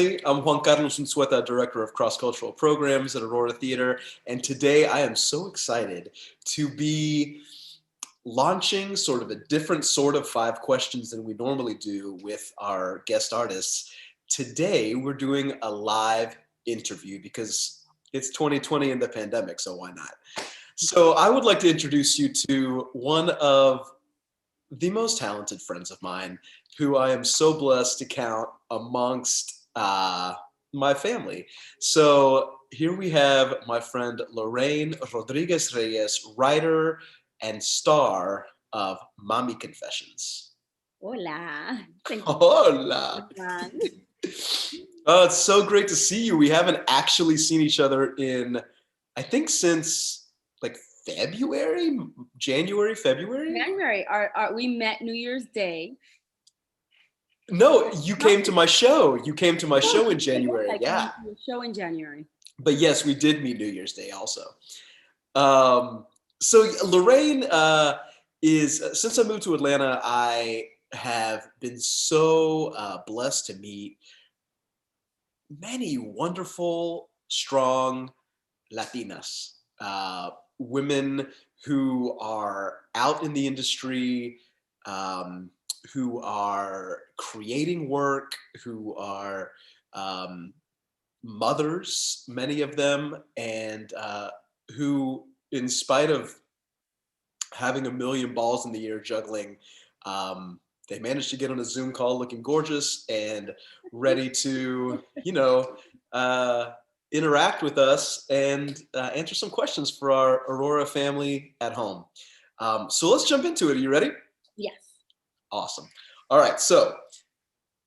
family. I'm Juan Carol Unzueta, Director of Cross-Cultural Programs at Aurora Theatre, and today I am so excited to be launching sort of a different sort of 5 questions than we normally do with our guest artists. Today, we're doing a live interview because it's 2020 and the pandemic, so why not? So I would like to introduce you to one of the most talented friends of mine, who I am so blessed to count amongst my family. So here we have my friend Lorraine Rodríguez-Reyes, writer and star of MAMI Confessions. Hola. Hola. Oh, it's so great to see you. We haven't actually seen each other in, I think, since like February. January. We met New Year's Day. No, you came to my show. You came to my show in January. Yeah. Came to your show in January. But yes, we did meet New Year's Day also. So Lorraine is, since I moved to Atlanta, I have been so blessed to meet many wonderful, strong Latinas, women who are out in the industry, who are creating work, who are mothers, many of them, and who, in spite of having a million balls in the air juggling, they managed to get on a Zoom call looking gorgeous and ready to, interact with us and answer some questions for our Aurora family at home. So let's jump into it. Are you ready? Yes. Awesome. All right, so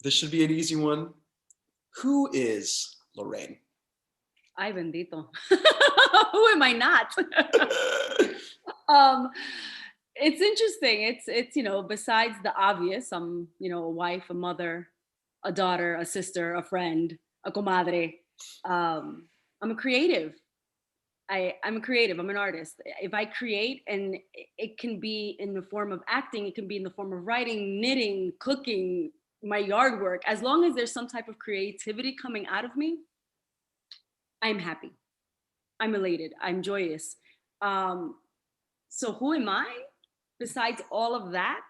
this should be an easy one. Who is Lorraine? Ay, bendito. Who am I not? It's interesting. It's besides the obvious, I'm, a wife, a mother, a daughter, a sister, a friend, a comadre. I'm a creative. I'm a creative. I'm an artist. If I create, and it can be in the form of acting, it can be in the form of writing, knitting, cooking, my yard work, as long as there's some type of creativity coming out of me, I'm happy. I'm elated. I'm joyous. So who am I? Besides all of that,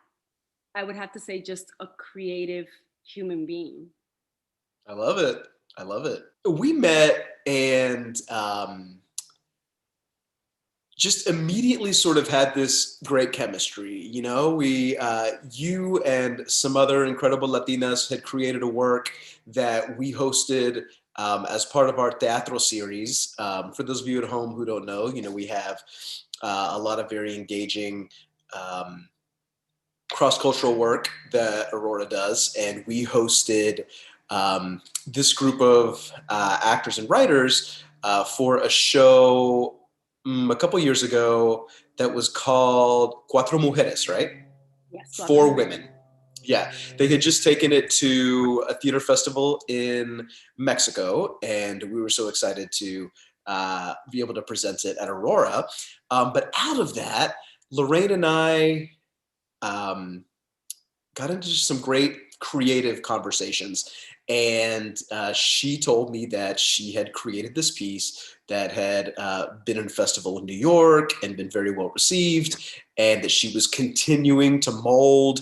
I would have to say just a creative human being. I love it. I love it. We met and just immediately sort of had this great chemistry. You and some other incredible Latinas had created a work that we hosted as part of our teatro series. For those of you at home who don't know, we have a lot of very engaging cross-cultural work that Aurora does, and we hosted this group of actors and writers for a show a couple years ago that was called Cuatro Mujeres, right? Yes. 4 women. Yeah, they had just taken it to a theater festival in Mexico, and we were so excited to be able to present it at Aurora. But out of that, Lorraine and I got into some great creative conversations. And she told me that she had created this piece that had been in a festival in New York and been very well received, and that she was continuing to mold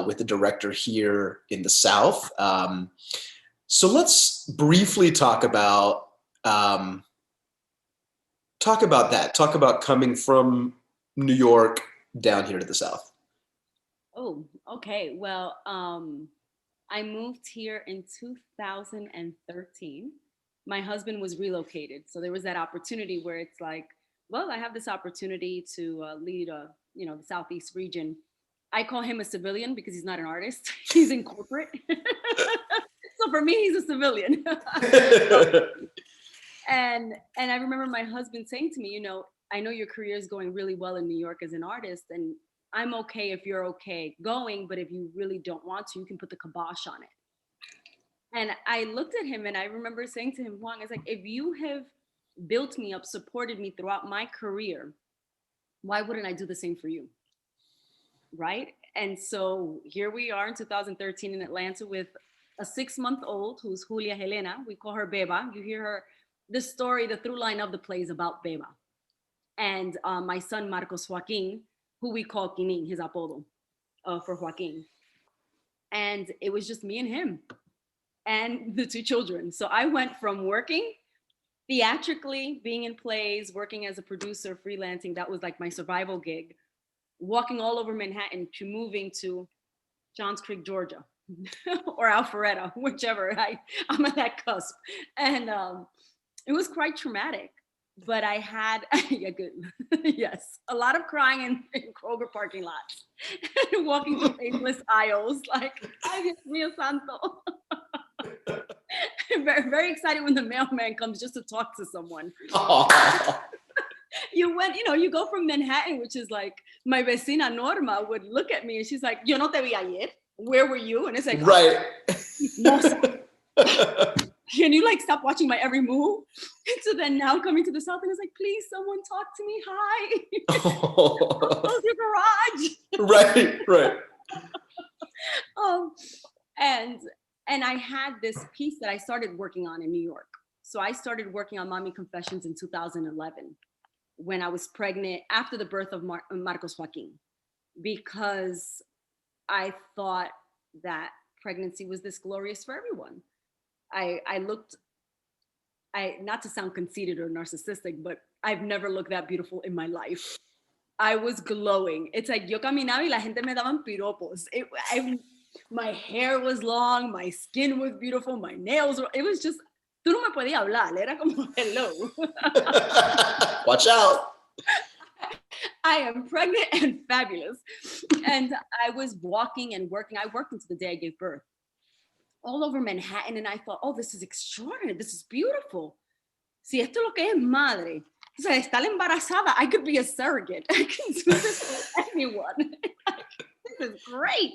with the director here in the South. So let's briefly talk about that. Talk about coming from New York down here to the South. Oh, okay. Well, I moved here in 2013. My husband was relocated. So there was that opportunity where it's like, well, I have this opportunity to lead the Southeast region. I call him a civilian because he's not an artist. He's in corporate. So for me, he's a civilian. And I remember my husband saying to me, I know your career is going really well in New York as an artist, and I'm okay if you're okay going, but if you really don't want to, you can put the kibosh on it. And I looked at him and I remember saying to him, Juan, it's like, if you have built me up, supported me throughout my career, why wouldn't I do the same for you? Right? And so here we are in 2013 in Atlanta with a 6-month-old who's Julia Helena. We call her Beba. You hear her, the story, the through line of the play is about Beba. And my son, Marcos Joaquin, who we call Quinin, his apodo for Joaquin. And it was just me and him and the 2 children. So I went from working theatrically, being in plays, working as a producer, freelancing. That was like my survival gig. Walking all over Manhattan to moving to Johns Creek, Georgia, or Alpharetta, whichever. I'm at that cusp. And it was quite traumatic. But I had, yeah, good. Yes, a lot of crying in Kroger parking lots, walking through aimless aisles, like, ay, Dios mío santo. Very, very excited when the mailman comes just to talk to someone. You go from Manhattan, which is like, my vecina Norma would look at me and she's like, yo no te vi ayer. Where were you? And it's like, right. Can you like stop watching my every move? And so then now coming to the South and it's like, please someone talk to me. Hi. Close your garage. Right. And I had this piece that I started working on in New York. So I started working on MAMI Confessions in 2011 when I was pregnant after the birth of Marcos Joaquin, because I thought that pregnancy was this glorious for everyone. Not to sound conceited or narcissistic, but I've never looked that beautiful in my life. I was glowing. It's like, yo caminaba y la gente me daban piropos. My hair was long, my skin was beautiful, my nails were, it was just, tú no me podías hablar, era como, hello. Watch out. I am pregnant and fabulous. And I was walking and working. I worked until the day I gave birth, all over Manhattan. And I thought, oh, this is extraordinary. This is beautiful. Si esto lo que es madre, o sea, estar embarazada, I could be a surrogate. I can do this for anyone. This is great.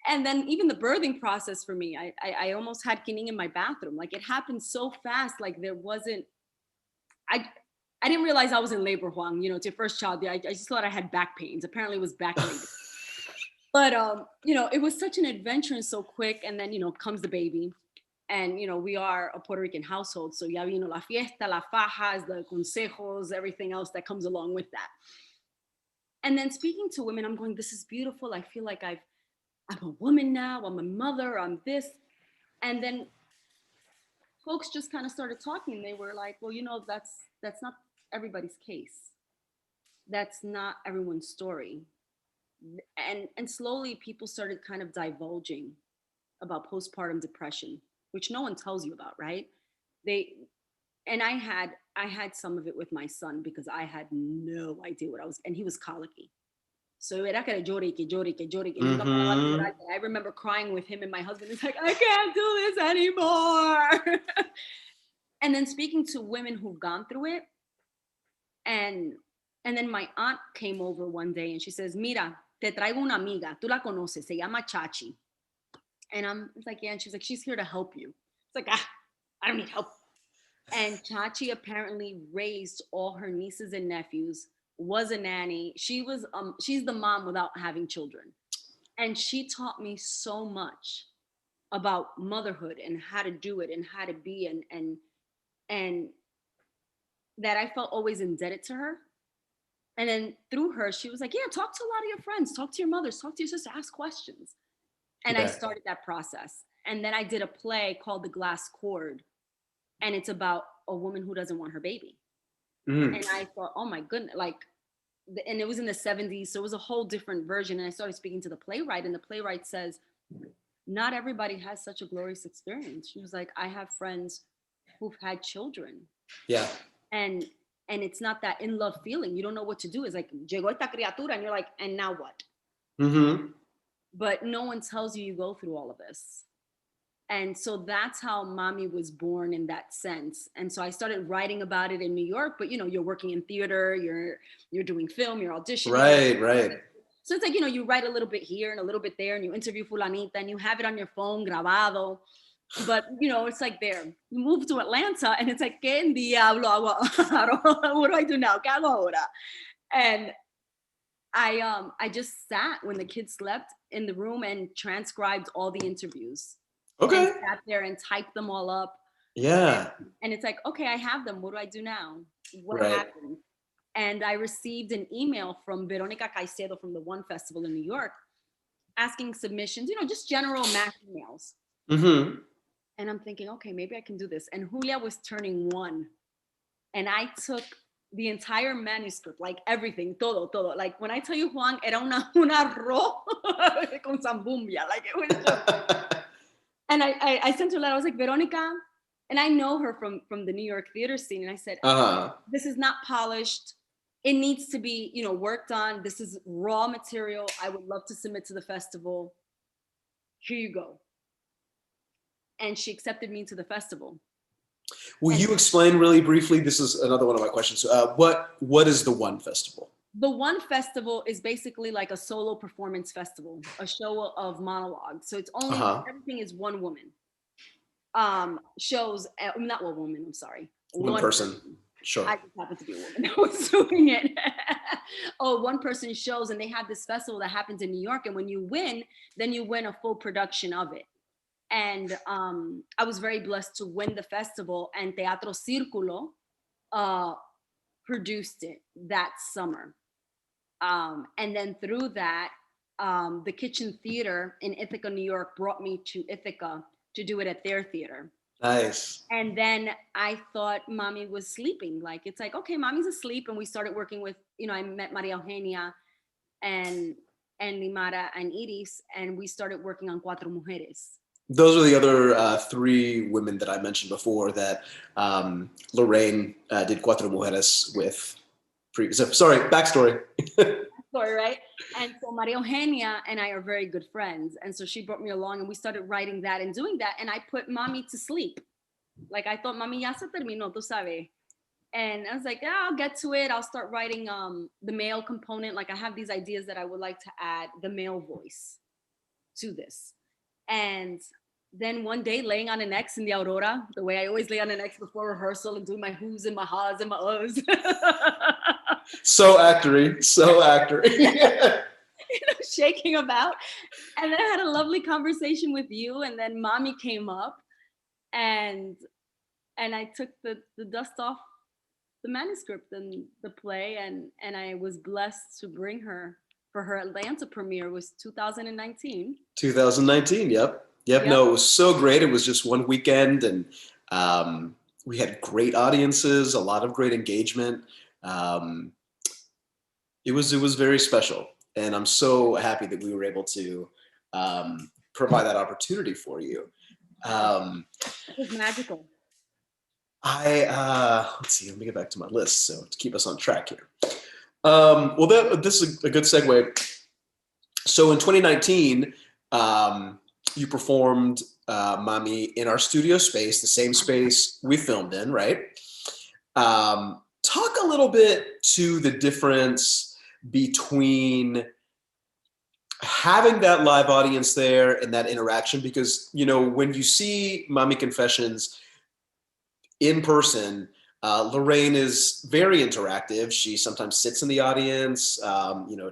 And then even the birthing process for me, I almost had Quinin in my bathroom. Like it happened so fast. Like there wasn't, I didn't realize I was in labor, Juan. It's your first child. I just thought I had back pains. Apparently it was back labor. But, it was such an adventure and so quick. And then, comes the baby. And, we are a Puerto Rican household. So ya vino la fiesta, la FAJAS, the CONSEJOS, everything else that comes along with that. And then speaking to women, I'm going, this is beautiful. I feel like I'm a woman now. I'm a mother. I'm this. And then folks just kind of started talking. They were like, well, that's not everybody's case. That's not everyone's story. And slowly people started kind of divulging about postpartum depression, which no one tells you about, right? I had some of it with my son because I had no idea what I was, and he was colicky. So era que llore. I remember crying with him and my husband. It's like, I can't do this anymore. And then speaking to women who've gone through it. And then my aunt came over one day and she says, mira, te traigo una amiga. Tú la conoces, se llama Chachi. And I'm like, yeah. And she's like, she's here to help you. It's like, I don't need help. And Chachi apparently raised all her nieces and nephews, was a nanny. She's the mom without having children. And she taught me so much about motherhood and how to do it and how to be and that I felt always indebted to her. And then through her, she was like, yeah, talk to a lot of your friends, talk to your mothers, talk to your sister, ask questions. And I started that process. And then I did a play called The Glass Cord. And it's about a woman who doesn't want her baby. And I thought, oh my goodness, and it was in the 70s. So it was a whole different version. And I started speaking to the playwright, and the playwright says, not everybody has such a glorious experience. She was like, I have friends who've had children. Yeah. And it's not that in love feeling. You don't know what to do. It's like, llegó esta criatura, and you're like, and now what? Mm-hmm. But no one tells you go through all of this. And so that's how MAMI was born in that sense. And so I started writing about it in New York, but you're working in theater, you're doing film, you're auditioning. Right. So it's like, you write a little bit here and a little bit there, and you interview fulanita and you have it on your phone, grabado. But, it's like there. You move to Atlanta and it's like, ¿qué diablo hago? What do I do now? ¿Qué hago ahora? And I just sat when the kids slept in the room and transcribed all the interviews and Okay. sat there and typed them all up. Yeah. And it's like, okay, I have them. What do I do now? What Right. happened? And I received an email from Veronica Caicedo from the One Festival in New York asking submissions, just general math emails. Mm-hmm. And I'm thinking, okay, maybe I can do this. And Julia was turning 1. And I took the entire manuscript, like everything, todo. Like when I tell you, Juan, era un arroz con zambumbia. Like it was just, and I sent her a letter. I was like, Veronica, and I know her from the New York theater scene. And I said, Uh-huh. this is not polished. It needs to be, worked on. This is raw material. I would love to submit to the festival. Here you go. And she accepted me to the festival. Will you explain really briefly? This is another one of my questions. What is the One Festival? The One Festival is basically like a solo performance festival, a show of monologues. So it's only everything is one woman. Shows not one woman. I'm sorry, one person. Sure. I just happen to be a woman that was doing it. One person shows, and they have this festival that happens in New York. And when you win, then you win a full production of it. And I was very blessed to win the festival, and Teatro Círculo produced it that summer. And then through that, the Kitchen Theater in Ithaca, New York brought me to Ithaca to do it at their theater. Nice. And then I thought Mommy was sleeping. Like, it's like, okay, Mommy's asleep. And we started working with, I met Maria Eugenia and Limara and Iris, and we started working on Cuatro Mujeres. Those are the other 3 women that I mentioned before that Lorraine did Cuatro Mujeres with. Sorry, backstory. Story, right? And so Maria Eugenia and I are very good friends. And so she brought me along and we started writing that and doing that. And I put Mommy to sleep. Like I thought, Mommy ya se terminó, tú sabes. And I was like, yeah, I'll get to it. I'll start writing the male component. Like I have these ideas that I would like to add the male voice to this. And then one day laying on an X in the Aurora, the way I always lay on an X before rehearsal and doing my who's and my ha's and my uhs. So actory. Shaking about. And then I had a lovely conversation with you, and then Mommy came up and I took the dust off the manuscript and the play, and I was blessed to bring her for her Atlanta premiere. Was 2019. 2019, yep. No, it was so great. It was just one weekend, and we had great audiences, a lot of great engagement. It was very special, and I'm so happy that we were able to provide that opportunity for you. It was magical. Let's see. Let me get back to my list so to keep us on track here. Well, this is a good segue. So in 2019, you performed Mami in our studio space, the same space we filmed in, right? Talk a little bit to the difference between having that live audience there and that interaction, because, when you see Mami Confessions in person, Lorraine is very interactive. She sometimes sits in the audience,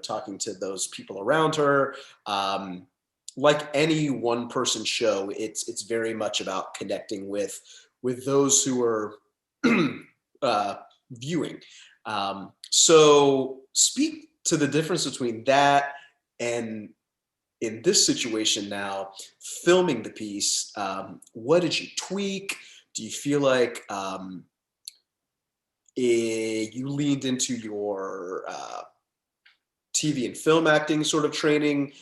talking to those people around her. Like any one-person show, it's very much about connecting with those who are viewing. So speak to the difference between that and in this situation now, filming the piece. What did you tweak? Do you feel like you leaned into your TV and film acting sort of training,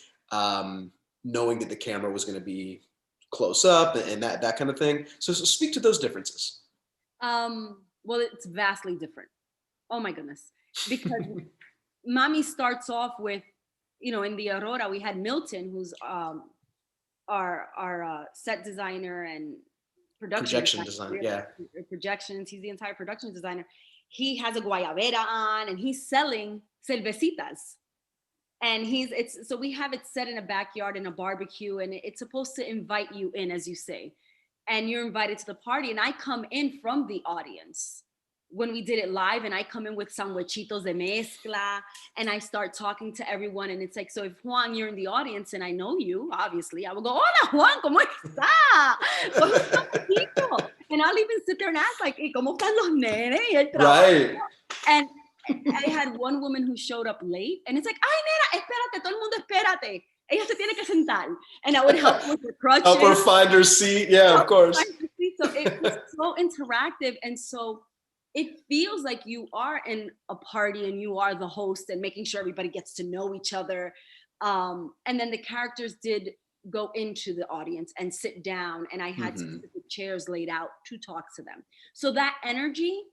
knowing that the camera was going to be close up and that kind of thing? So speak to those differences. Well, it's vastly different. Oh my goodness. Because Mami starts off with, in the Aurora, we had Milton, who's our set designer and projection designer. Yeah. Projections. He's the entire production designer. He has a guayabera on and he's selling CERVECITAS. And so we have it set in a backyard in a barbecue, and it's supposed to invite you in, as you say, and you're invited to the party. And I come in from the audience when we did it live and I come in with sandwichitos de mezcla and I start talking to everyone and it's like, so if Juan, you're in the audience and I know you, obviously, I will go, hola Juan, ¿cómo está? ¿Cómo está, chico? And I'll even sit there and ask like, ¿y cómo están los nenes? Y el trabajo? Right. And I had one woman who showed up late and it's like, ay nena, espérate, todo el mundo espérate. Ella se tiene que sentar. And I would help her with her crutches. Help her find her seat. Yeah, of course. So it was so interactive. And so it feels like you are in a party and you are the host and making sure everybody gets to know each other. And then the characters did go into the audience and sit down and I had specific chairs laid out to talk to them. So that energy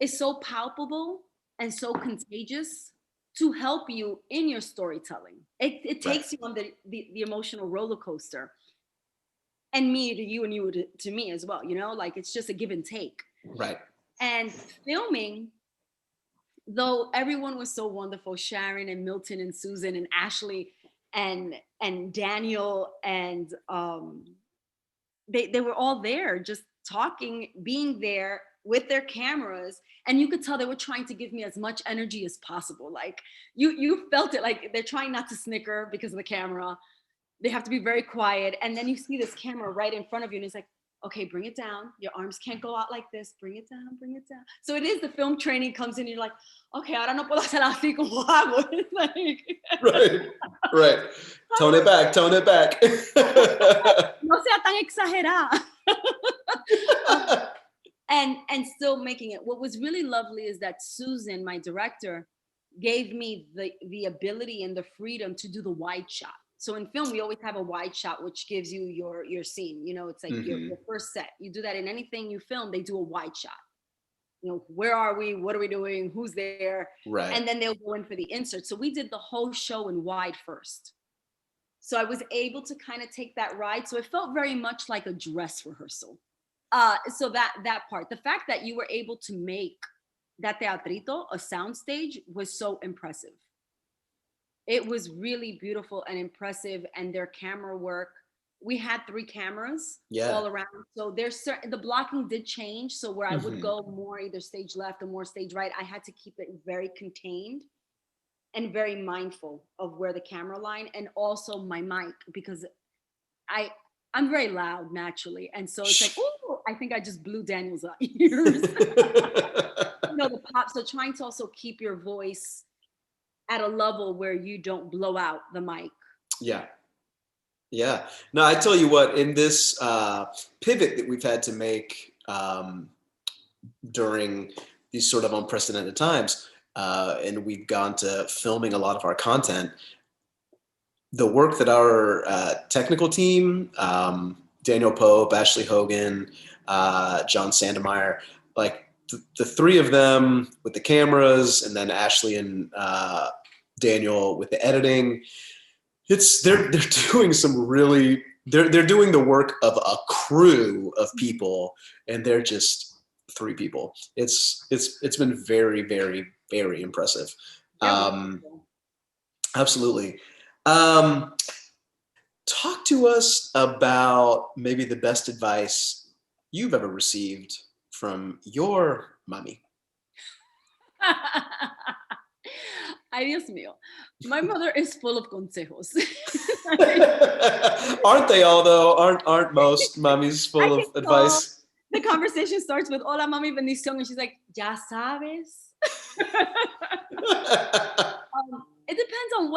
is so palpable and so contagious to help you in your storytelling. It takes you on the emotional roller coaster. And me to you and you to me as well, you know, like it's just a give and take. Right. And filming, though everyone was so wonderful, Sharon and Milton and Susan and Ashley and Daniel and they were all there just talking, being there with their cameras, and you could tell they were trying to give me as much energy as possible. Like you felt it, like they're trying not to snicker because of the camera. They have to be very quiet. And then you see this camera right in front of you and it's like, okay, bring it down. Your arms can't go out like this. Bring it down, bring it down. So it is the film training comes in and you're like, okay, ahora no puedo hacer así como hago. Right, right. Tone it back, tone it back. No sea tan exagerada. And still making it. What was really lovely is that Susan, my director, gave me the ability and the freedom to do the wide shot. So in film, we always have a wide shot, which gives you your scene. You know, it's like your first set. You do that in anything you film, they do a wide shot. You know, where are we? What are we doing? Who's there? Right. And then they'll go in for the insert. So we did the whole show in wide first. So I was able to kind of take that ride. So it felt very much like a dress rehearsal. So that part, the fact that you were able to make that teatrito a soundstage was so impressive. It was really beautiful and impressive, and their camera work. We had 3 cameras all around. So there's the blocking did change. So where I would go more either stage left or more stage right, I had to keep it very contained and very mindful of where the camera line and also my mic, because I'm very loud naturally. And so it's like, oh, I think I just blew Daniel's ears. You know, the pop. So trying to also keep your voice at a level where you don't blow out the mic. Yeah. Yeah. No, I tell you what, in this pivot that we've had to make during these sort of unprecedented times, and we've gone to filming a lot of our content, the work that our technical team, Daniel Pope, Ashley Hogan, John Sandemeyer, like the 3 of them with the cameras, and then Ashley and Daniel with the editing, they're doing some really, they're doing the work of a crew of people, and they're just 3 people. It's been very, very, very impressive. Absolutely. Talk to us about maybe the best advice you've ever received from your mommy. Ay, Dios mío. My mother is full of consejos. Aren't they all though? Aren't most mommies full of advice? The conversation starts with "Hola, mami, bendición," and she's like, "Ya sabes." It depends on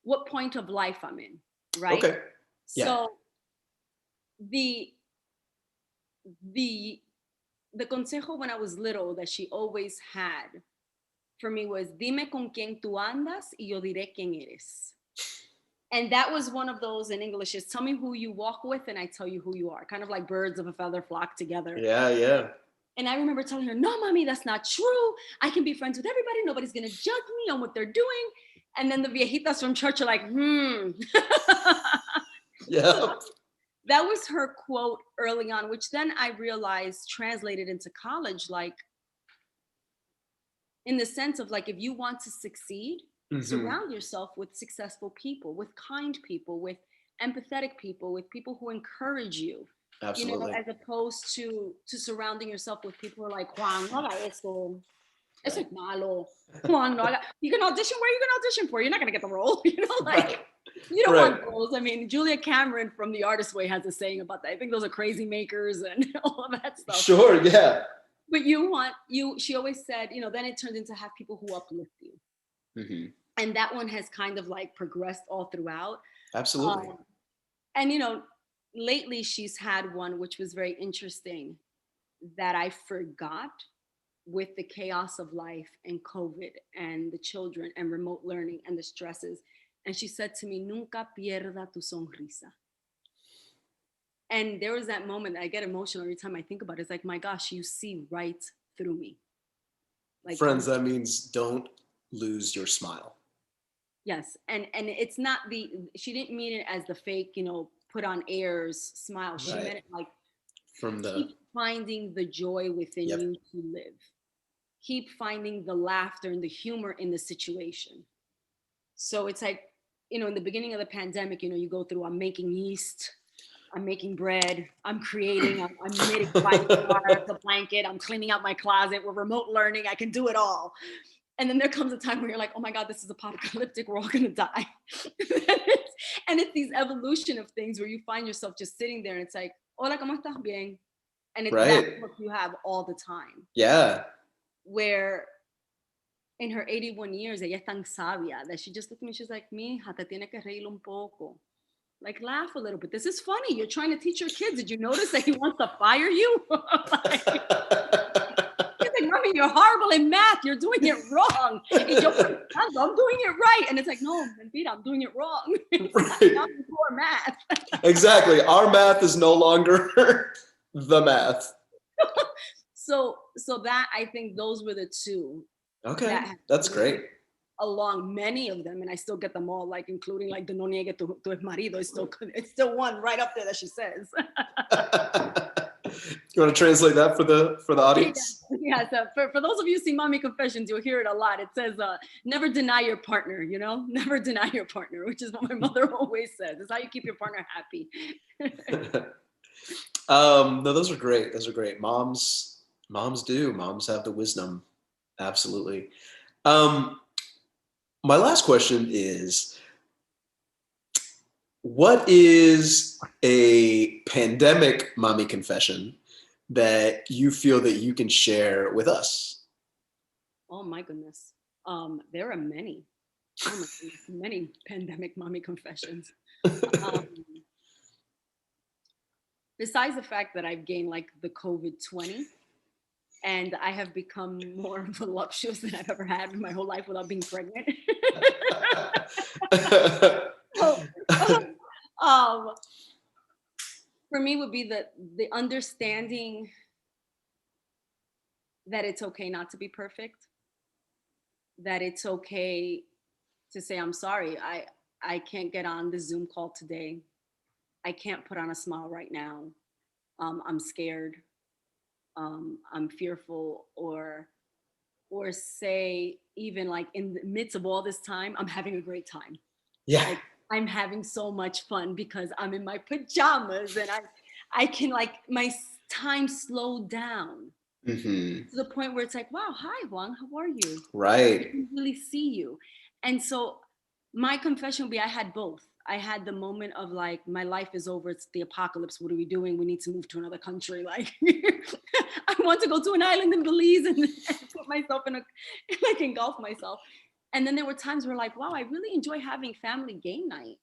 what point of life I'm in, right? Okay. Yeah. So the consejo when I was little that she always had for me was, dime con quién tú andas y yo diré quién eres. And that was one of those in English is, tell me who you walk with and I tell you who you are. Kind of like birds of a feather flock together. Yeah, yeah. And I remember telling her, no, mommy, that's not true. I can be friends with everybody. Nobody's going to judge me on what they're doing. And then the viejitas from church are like, Yeah. So that was her quote early on, which then I realized translated into college, like in the sense of like, if you want to succeed, surround yourself with successful people, with kind people, with empathetic people, with people who encourage you. Absolutely. as opposed to surrounding yourself with people who are like, Juan, no haga eso. Eso es malo. Juan, no haga. You can audition where you can audition for. You're not going to get the role. Right. You don't Right. want those. I mean, Julia Cameron from The Artist Way has a saying about that. I think those are crazy makers and all of that stuff. Sure, yeah. But she always said, then it turned into have people who uplift you. Mm-hmm. And that one has kind of like progressed all throughout. Absolutely. And lately she's had one which was very interesting that I forgot with the chaos of life and COVID and the children and remote learning and the stresses. And she said to me, nunca pierda tu sonrisa. And there was that moment that I get emotional every time I think about it. It's like, my gosh, you see right through me. Like, Friends, that means don't lose your smile. Yes. And it's not she didn't mean it as the fake, put on airs smile. She Right. meant it like From keep finding the joy within Yep. you to live. Keep finding the laughter and the humor in the situation. So it's like, in the beginning of the pandemic, you go through, I'm making yeast, I'm making bread, I'm creating, I'm knitting the blanket, I'm cleaning out my closet, we're remote learning, I can do it all. And then there comes a time where you're like, oh my God, this is apocalyptic, we're all gonna die. And it's these evolution of things where you find yourself just sitting there and it's like, hola, ¿cómo estás? Bien. And it's Right. that look you have all the time. Yeah. Where in her 81 years, ella es tan sabia that she just looked at me, she's like, mija, te tiene que reír un poco. Like, laugh a little bit. This is funny. You're trying to teach your kids. Did you notice that he wants to fire you? He's like, Mommy, you're horrible in math. You're doing it wrong. And I'm doing it right. And it's like, no, mentira, I'm doing it wrong. Right. Not poor math. Exactly. Our math is no longer the math. So that, I think those were the two. Okay, that's great. Along many of them, and I still get them all, like including like the no niegue tu marido. It's still one right up there that she says. You want to translate that for the audience? Yeah. So for those of you who see Mommy Confessions, you'll hear it a lot. It says, never deny your partner, never deny your partner, which is what my mother always says. It's how you keep your partner happy. No, those are great. Those are great. Moms have the wisdom. Absolutely. My last question is, what is a pandemic mommy confession that you feel that you can share with us? Oh my goodness. There are many. Oh my goodness, many pandemic mommy confessions. Besides the fact that I've gained like the COVID-20, and I have become more voluptuous than I've ever had in my whole life without being pregnant. For me would be the understanding that it's okay not to be perfect, that it's okay to say, I'm sorry, I can't get on the Zoom call today. I can't put on a smile right now. I'm scared. I'm fearful, or say even like in the midst of all this time, I'm having a great time. Yeah. Like, I'm having so much fun because I'm in my pajamas and I can like my time slowed down to the point where it's like, wow, hi Juan, how are you? Right. I can really see you. And so my confession would be I had both. I had the moment of like, my life is over. It's the apocalypse. What are we doing? We need to move to another country. Like, I want to go to an island in Belize and put myself like engulf myself. And then there were times where like, wow, I really enjoy having family game night.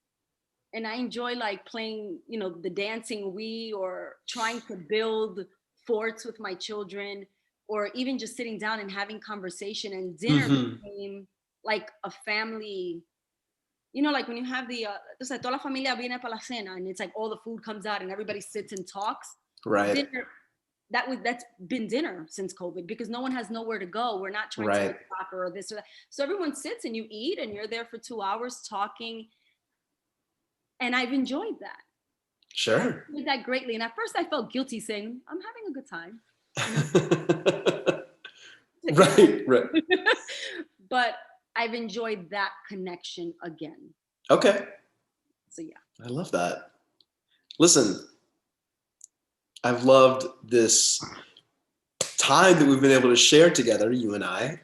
And I enjoy like playing, the dancing Wii, or trying to build forts with my children, or even just sitting down and having conversation. And dinner became like a family. Like when you have toda la familia viene para la cena, and it's like all the food comes out and everybody sits and talks. Right. Dinner, that's been dinner since COVID, because no one has nowhere to go. We're not trying to play soccer or this or that. So everyone sits and you eat and you're there for 2 hours talking. And I've enjoyed that. Sure. I enjoyed that greatly. And at first I felt guilty saying, I'm having a good time. Right. But I've enjoyed that connection again. Okay. So yeah. I love that. Listen, I've loved this time that we've been able to share together, you and I.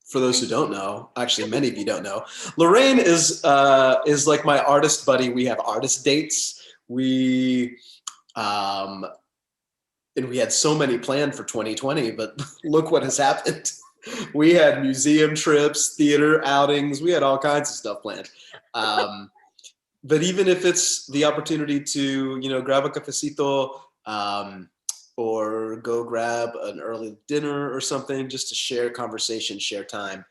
For those who don't know, actually many of you don't know, Lorraine is like my artist buddy. We have artist dates. And we had so many planned for 2020, but look what has happened. We had museum trips, theater outings, we had all kinds of stuff planned. But even if it's the opportunity to, you know, grab a cafecito, or go grab an early dinner or something, just to share conversation, share time.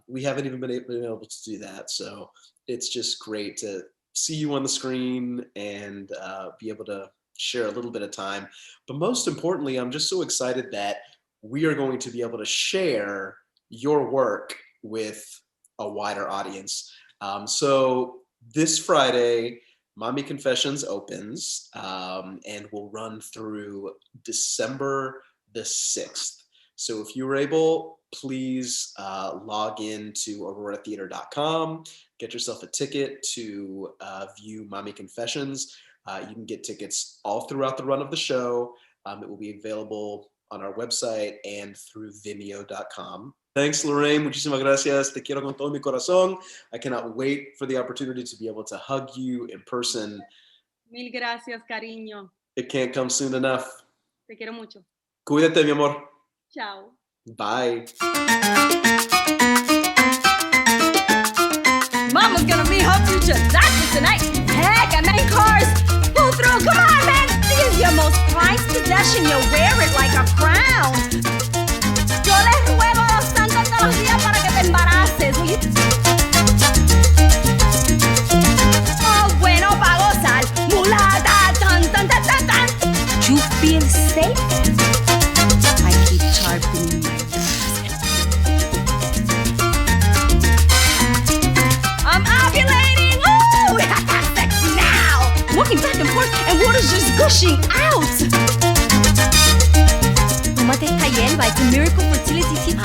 We haven't even been able to do that. So it's just great to see you on the screen and be able to share a little bit of time. But most importantly, I'm just so excited that we are going to be able to share your work with a wider audience. So this Friday, MAMI Confessions opens and will run through December the 6th. So if you were able, please log in to auroratheatre.com, get yourself a ticket to view MAMI Confessions. You can get tickets all throughout the run of the show. It will be available on our website and through vimeo.com. Thanks, Lorraine. Muchísimas gracias. Te quiero con todo mi corazón. I cannot wait for the opportunity to be able to hug you in person. Mil gracias, cariño. It can't come soon enough. Te quiero mucho. Cuídate, mi amor. Ciao. Bye. Mama's gonna be her future doctor tonight. Heck, and main cars. Pull through. Come on, man. This is your most prized possession. You wear it like a crown. Yo les ruego a los santos todos los días para que te embaraces. Oh, bueno, pa' gozar. Mulata, tan, tan, tan, tan, tan. You feel safe? I keep sharpening my I'm ovulating! Woo! Sex now! Walking back and forth and water's just gushing out! Tómate esta hierba, it's a miracle fertility tip.